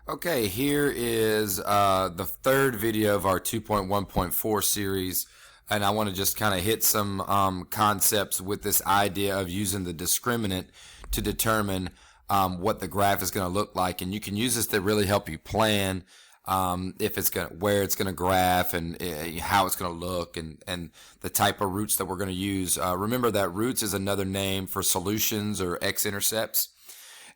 Okay, here is the third video of our 2.1.4 series, and I want to just kind of hit some concepts with this idea of using the discriminant to determine what the graph is going to look like. And you can use this to really help you plan if it's going where it's going to graph and how it's going to look and the type of roots that we're going to use. Remember that roots is another name for solutions or x-intercepts.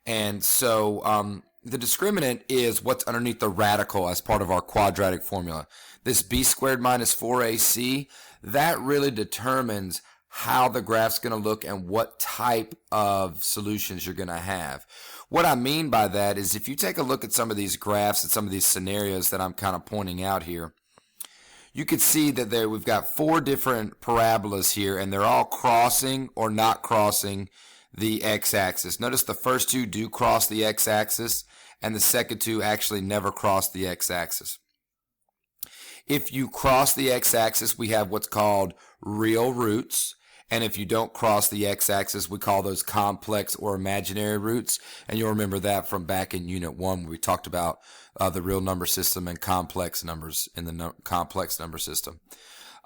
And so the discriminant is what's underneath the radical as part of our quadratic formula. This b squared minus 4ac, that really determines how the graph's going to look and what type of solutions you're going to have. What I mean by that is if you take a look at some of these graphs and some of these scenarios that I'm kind of pointing out here, you could see that we've got four different parabolas here, and they're all crossing or not crossing the x-axis. Notice the first two do cross the x-axis, and the second two actually never cross the x-axis. If you cross the x-axis, we have what's called real roots, and if you don't cross the x-axis, we call those complex or imaginary roots. And you'll remember that from back in Unit 1 when we talked about the real number system and complex numbers in the complex number system.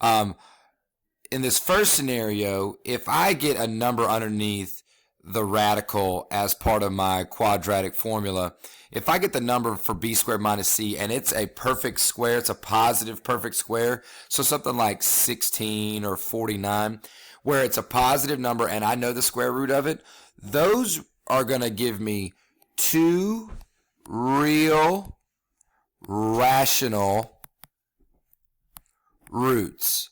In this first scenario, if I get a number underneath the radical as part of my quadratic formula, if I get the number for b squared minus c and it's a perfect square, it's a positive perfect square, so something like 16 or 49, where it's a positive number and I know the square root of it, those are going to give me two real rational roots,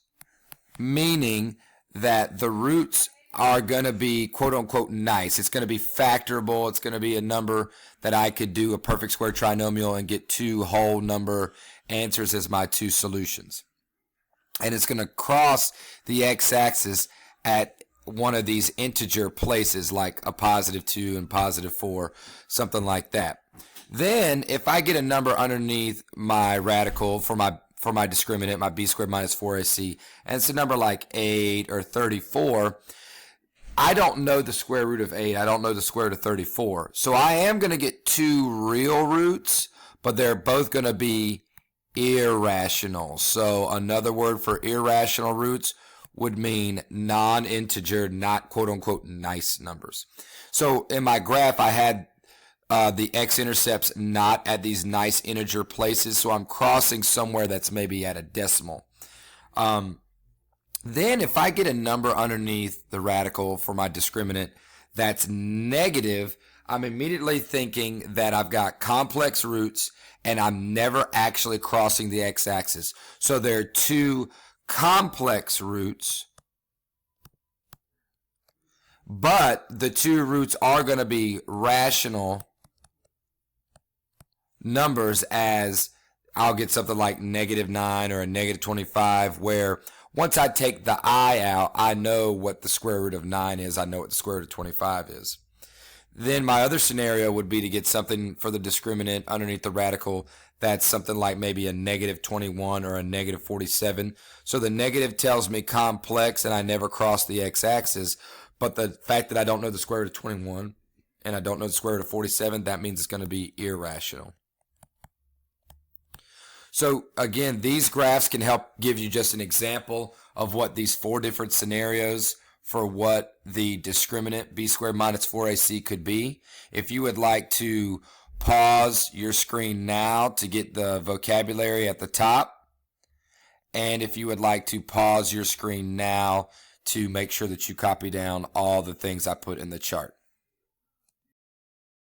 meaning that the roots are going to be quote-unquote nice. It's going to be factorable. It's going to be a number that I could do a perfect square trinomial and get two whole number answers as my two solutions. And it's going to cross the x-axis at one of these integer places like a positive 2 and positive 4, something like that. Then if I get a number underneath my radical for my discriminant, my b squared minus 4ac, and it's a number like 8 or 34, I don't know the square root of 8. I don't know the square root of 34. So I am going to get two real roots, but they're both going to be irrational. So another word for irrational roots would mean non-integer, not quote-unquote nice numbers. So in my graph, I had the x-intercepts not at these nice integer places, so I'm crossing somewhere that's maybe at a decimal. Then if I get a number underneath the radical for my discriminant that's negative, I'm immediately thinking that I've got complex roots and I'm never actually crossing the x-axis. So there are two complex roots, but the two roots are going to be rational numbers, as I'll get something like -9 or a -25, where once I take the I out, I know what the square root of 9 is. I know what the square root of 25 is. Then my other scenario would be to get something for the discriminant underneath the radical that's something like maybe a -21 or a -47. So the negative tells me complex and I never cross the x-axis, but the fact that I don't know the square root of 21 and I don't know the square root of 47, that means it's going to be irrational. So again, these graphs can help give you just an example of what these four different scenarios for what the discriminant b squared minus 4ac could be. If you would like to pause your screen now to get the vocabulary at the top, and if you would like to pause your screen now to make sure that you copy down all the things I put in the chart.